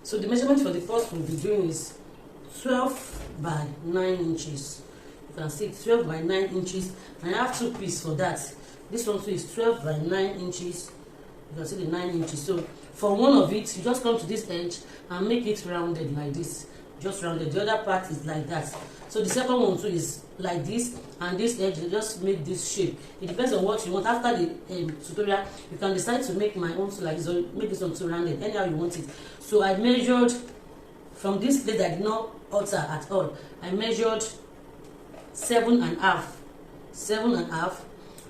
So the measurement for the first we'll be doing is 12 by 9 inches. You can see 12 by 9 inches, and I have two pieces for that. This one too is 12 by 9 inches. You can see the 9 inches. So for one of it, you just come to this edge and make it rounded like this. Just rounded. The other part is like that. So the second one too is like this, and this edge, you just make this shape. It depends on what you want. After the tutorial, you can decide to make my own like this, or make this one too rounded, anyhow you want it. So I measured from this place. I did not alter at all. I measured 7.5,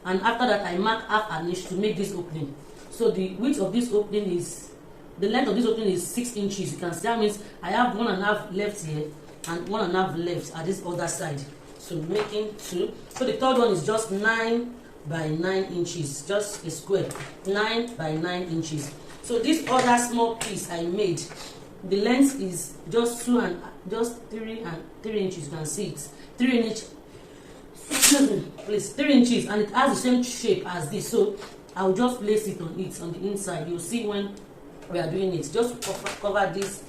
and after that I mark half an inch to make this opening. So the width of this opening is, the length of this opening is 6 inches. You can see that means I have 1.5 left here and 1.5 left at this other side. So making 2. So the third one is just 9 by 9 inches, just a square, 9 by 9 inches. So this other small piece I made, the length is just 3 inches. You can see it, 3 inches. Please, 3 inches, and it has the same shape as this. So I'll just place it on the inside. You'll see when we are doing it. Just cover this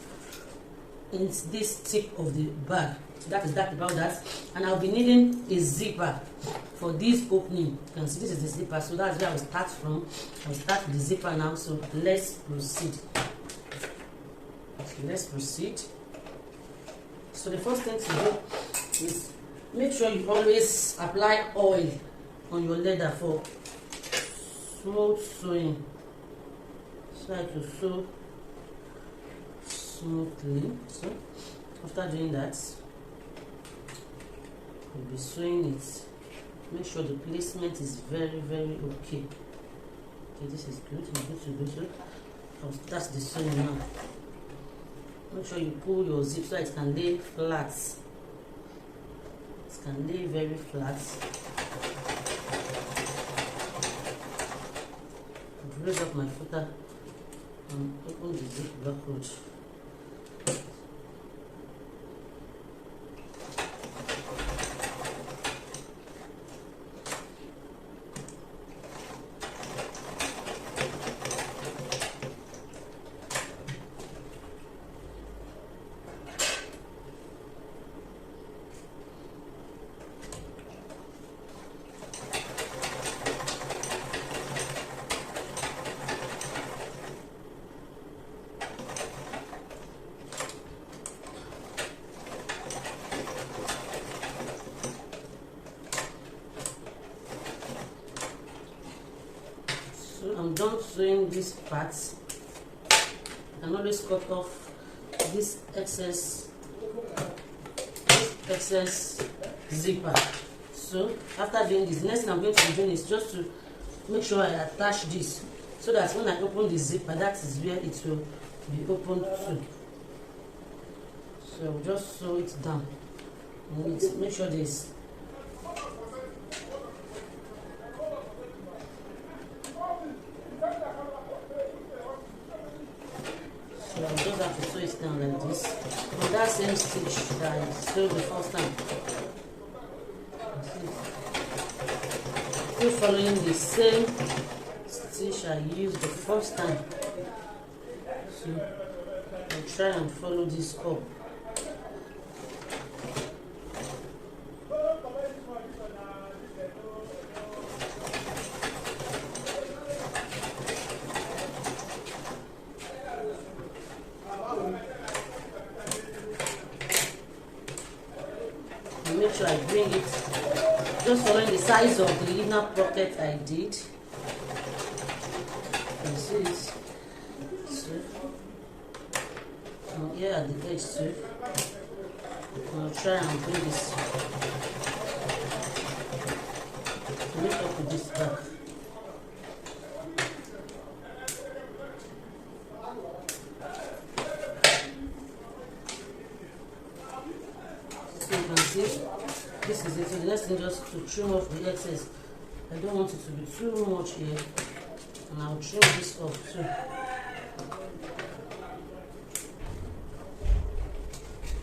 in this tip of the bag. So that is that about that. And I'll be needing a zipper for this opening. You can see this is the zipper, so that's where I'll start from. I'll start with the zipper now. So let's proceed. Okay, let's proceed. So the first thing to do is make sure you always apply oil on your leather for smooth sewing. Try to sew smoothly. So after doing that, we'll be sewing it. Make sure the placement is very okay. Okay, this is good. I'm good to go. I'll start the sewing now. Make sure you pull your zip so it can lay flat. It can lay very flat. Raise up my footer and open the zip backward. I'm done sewing these parts. I can always cut off this excess zipper. So after doing this, next thing I'm going to be doing is just to make sure I attach this, so that when I open the zipper, that is where it will be opened to. So just sew it down. Make sure this. So I just have to sew it down like this. On that same stitch that I sewed the first time. Still following the same stitch I used the first time. So I'll try and follow this up. Make sure I bring it just following the size of the inner pocket I did. You can see this. So, here at the edge too. I'll try and bring this. Meet up with this back. This is it. So the next thing, just to trim off the excess. I don't want it to be too much here, and I'll trim this off too.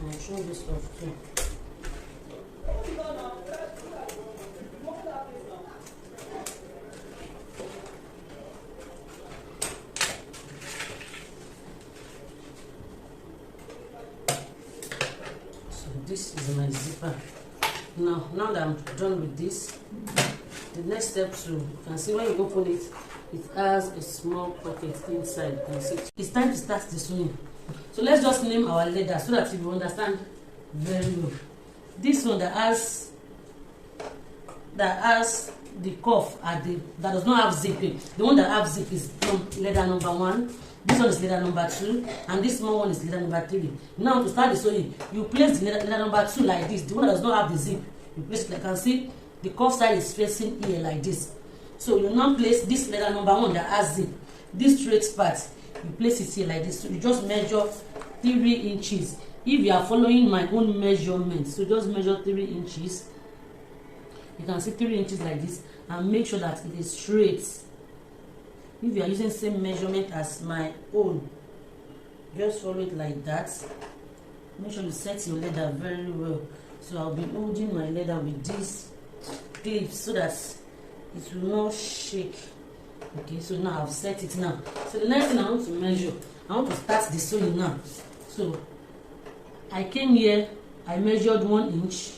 I'll trim this off too. this is my zipper. Now that I'm done with this, the next step too, you can see when you open it, it has a small pocket inside. You can see it's time to start the sewing. So let's just name our leather so that you understand very well. This one that has the cuff at the that does not have zipping. The one that has zip is leather number 1. This one is leather number 2, and this small one is leather number 3. Now to start the sewing, you place the leather number 2 like this. The one that does not have the zip, you place it like you can see. The cuff side is facing here like this. So you now place this leather number 1 that has zip. This straight part, you place it here like this. So you just measure 3 inches. If you are following my own measurement, so just measure 3 inches. You can see 3 inches like this, and make sure that it is straight. If you are using the same measurement as my own, just follow it like that. Make sure you set your leather very well. So I'll be holding my leather with these clips so that it will not shake. Okay, so now I've set it now. So the next thing I want to measure, I want to start the sewing now. So I came here, I measured 1 inch.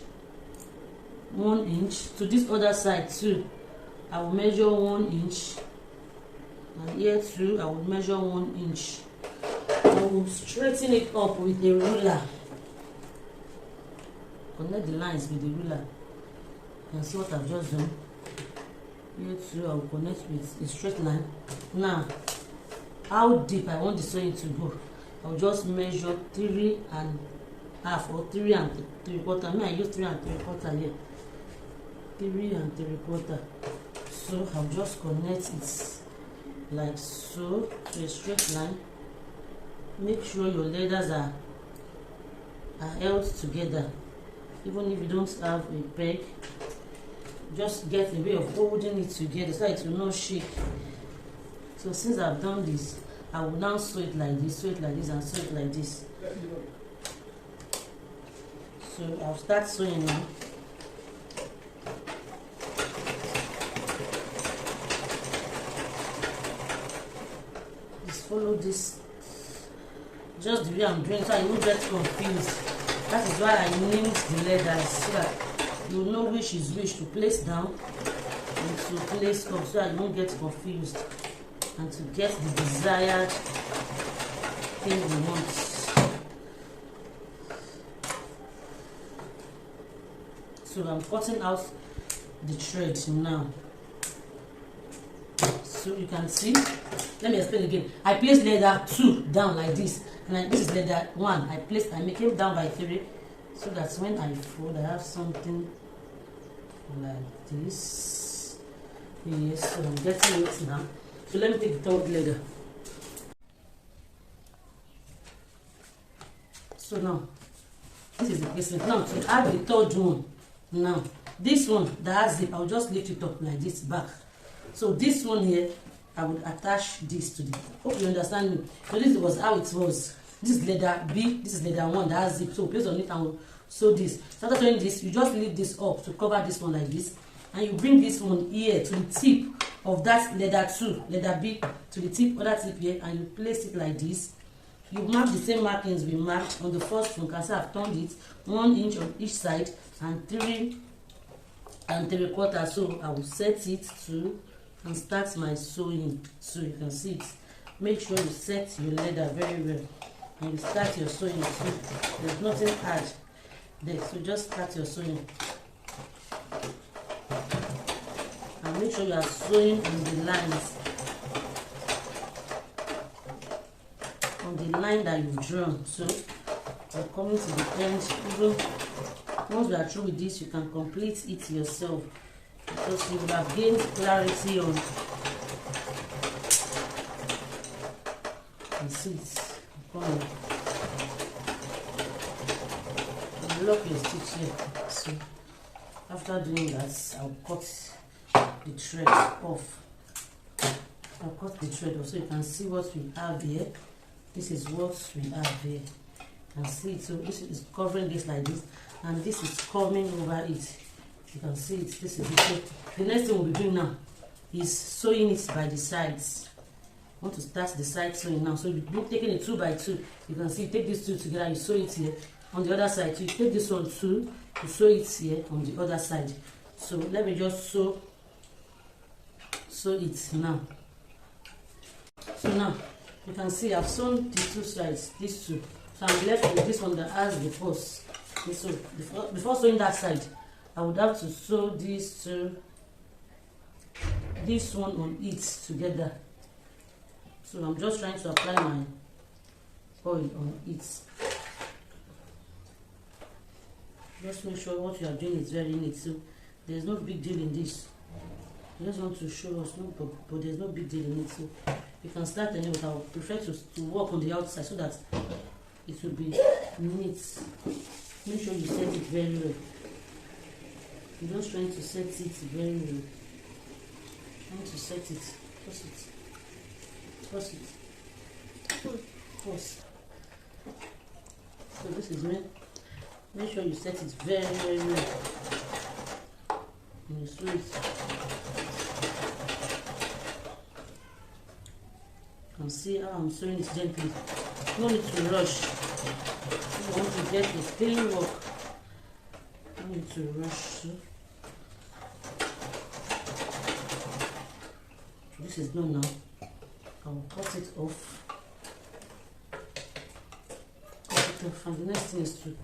1 inch to this other side too. I will measure 1 inch, and here too I will measure 1 inch. I will straighten it up with a ruler. Connect the lines with the ruler. You can see what I've just done. Here too I will connect with a straight line. Now, how deep I want the sewing to go, I will just measure 3 1/2 or 3 3/4. I use 3 3/4 here. 3 3/4. So I'll just connect it like so to a straight line. Make sure your leathers are held together. Even if you don't have a peg, just get a way of holding it together so it will not shake. So since I've done this, I will now sew it like this, sew it like this, and sew it like this. So I'll start sewing now. Just follow this, just the way I'm doing, so I won't get confused. That is why I named the leathers, so that you know which is which to place down and to place up, so that you won't get confused and to get the desired thing you want. So I'm cutting out the thread now. So you can see, let me explain again. I placed leather 2 down like this, and this is leather 1. I make it down by 3, so that when I fold, I have something like this. Yes, so I'm getting it now. So let me take the 3rd leather. So now, this is the placement. Now to add the 3rd one, now this one that has zip, I'll just lift it up like this back. So this one here, I would attach this to the. Hope you understand me. So this was how it was. This is leather B. This is leather 1 that has zip. So place on it and we'll sew this. So after sewing this, you just leave this up to cover this one like this, and you bring this one here to the tip of that leather 2, leather B, to the tip, other tip here, and you place it like this. You mark the same markings we marked on the first one. Because I've turned it 1 inch on each side and 3 3/4. So I will set it to and start my sewing. So you can see it. Make sure you set your leather very well and you start your sewing too. There's nothing hard there, so just start your sewing and make sure you are sewing on the lines, on the line that you've drawn. So we're coming to the end. Even once we are through with this, you can complete it yourself, because you will have gained clarity on the seats. Coming. Lock your stitch here. So after doing that, I'll cut the thread off. I'll cut the thread off so you can see what we have here. This is what we have here. You can see it. So this is covering this like this, and this is coming over it. You can see it. This is it. So the next thing we'll be doing now is sewing it by the sides. I want to start the side sewing now. So you'll be taking it 2 by 2. You can see, take these 2 together, you sew it here, on the other side. So you take this one too to sew it here on the other side. So let me just sew it now. So now you can see I've sewn the two sides, these two. So I'm left with this one that has the purse. Okay, so before sewing that side, I would have to sew these two, this one on it together. So I'm just trying to apply my oil on it. Just make sure what you are doing is very neat. So there's no big deal in this. I just want to show us, no, but there's no big deal in it. So you can start anyway. I would prefer to work on the outside so that it will be neat. Make sure you set it very well. I'm just trying to set it very well. Trying to set it. Pause it. Pause it. Pause. So this is me. Make sure you set it very, very well. And you sew it. You can see how I'm sewing it gently. You don't need to rush. You want to get a clean work. You don't need to rush. This is done now. I will cut it off. Cut it off. And the next thing is to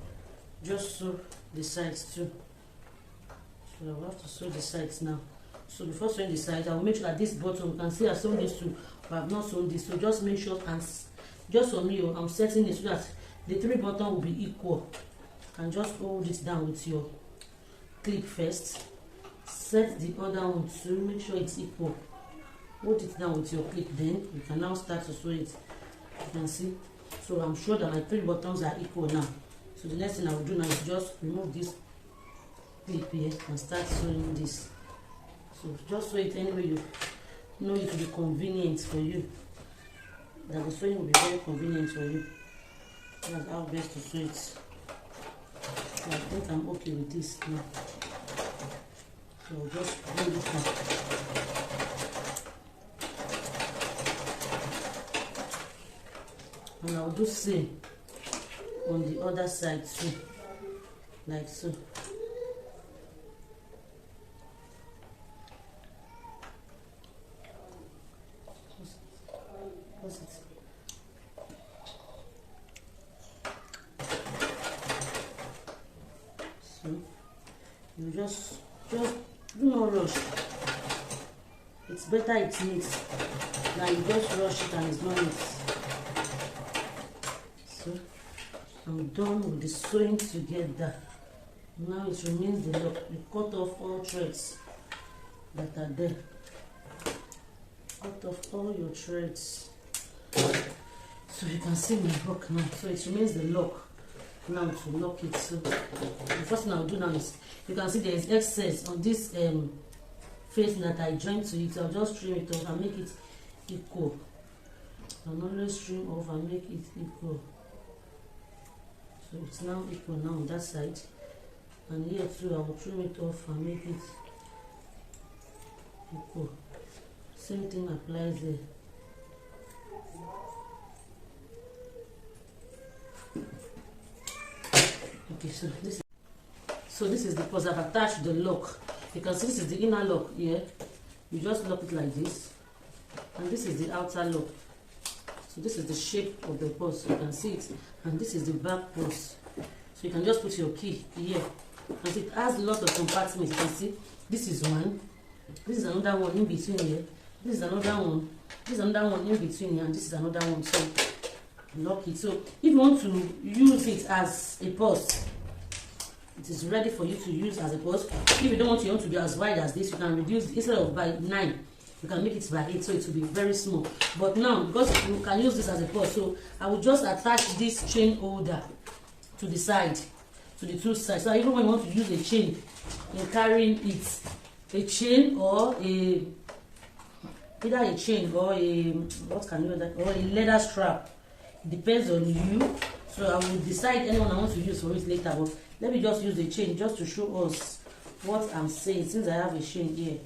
just sew the sides too. So I will have to sew the sides now. So before sewing the sides, I will make sure that this bottom, you can see I've sewn this too, but I've not sewn this. So just make sure, and just for me, I'm setting it so that the three buttons will be equal. And just hold it down with your clip first. Set the other one too, make sure it's equal. Hold it down with your clip, then you can now start to sew it. You can see. So I'm sure that my three buttons are equal now. So the next thing I will do now is just remove this clip here and start sewing this. So just sew it anyway you know it will be convenient for you. That the sewing will be very convenient for you. That's how best to sew it. So I think I'm okay with this now. So I'll just hold it down. And I'll do same on the other side too, like so. Pause it. So you just do not rush. It's better it's neat than you just rush it and it's not neat. So I'm done with the sewing together. Now it remains the lock. You cut off all threads that are there. Cut off all your threads. So you can see my hook now. So it remains the lock now to lock it. So the first thing I'll do now is, you can see there is excess on this face that I joined to it. I'll just trim it off and make it equal. I'll always trim off and make it equal. So it's now equal now on that side, and here too I will trim it off and make it equal. Same thing applies there. Okay, so this is the purse. I've attached the lock. You can see this is the inner lock here. You just lock it like this, and this is the outer lock. So this is the shape of the purse. You can see it, and this is the back purse. So you can just put your key here, and it has lots of compartments. You can see this is one, this is another one in between here, this is another one, this is another one in between here, and this is another one. So lock it. So if you want to use it as a purse, it is ready for you to use as a purse. If you don't want your own to be as wide as this, you can reduce, instead of by 9, you can make it by 8, so it will be very small. But now, because you can use this as a purse, so I will just attach this chain holder to the side, to the two sides. So even when you want to use a chain in carrying it, a chain or a, either a chain or a, what can you do that, or a leather strap, it depends on you. So I will decide anyone I want to use for it later, but let me just use the chain just to show us what I'm saying, since I have a chain here.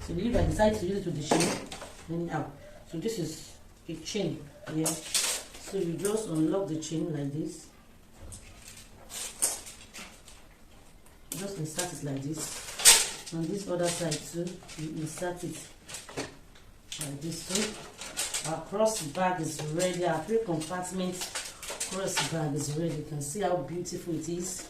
So if I decide to use it with the chain, anyhow. So this is a chain here. So you just unlock the chain like this. just insert it like this. On this other side too, you insert it like this too. Our cross bag is ready. Our 3 compartment cross bag is ready. You can see how beautiful it is.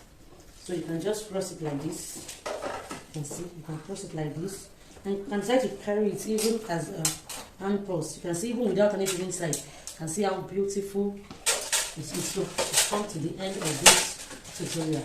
So you can just cross it like this. You can see, you can cross it like this. And you can try to carry it even as a hand purse. You can see even without anything inside. You can see how beautiful it is. So to come to the end of this tutorial.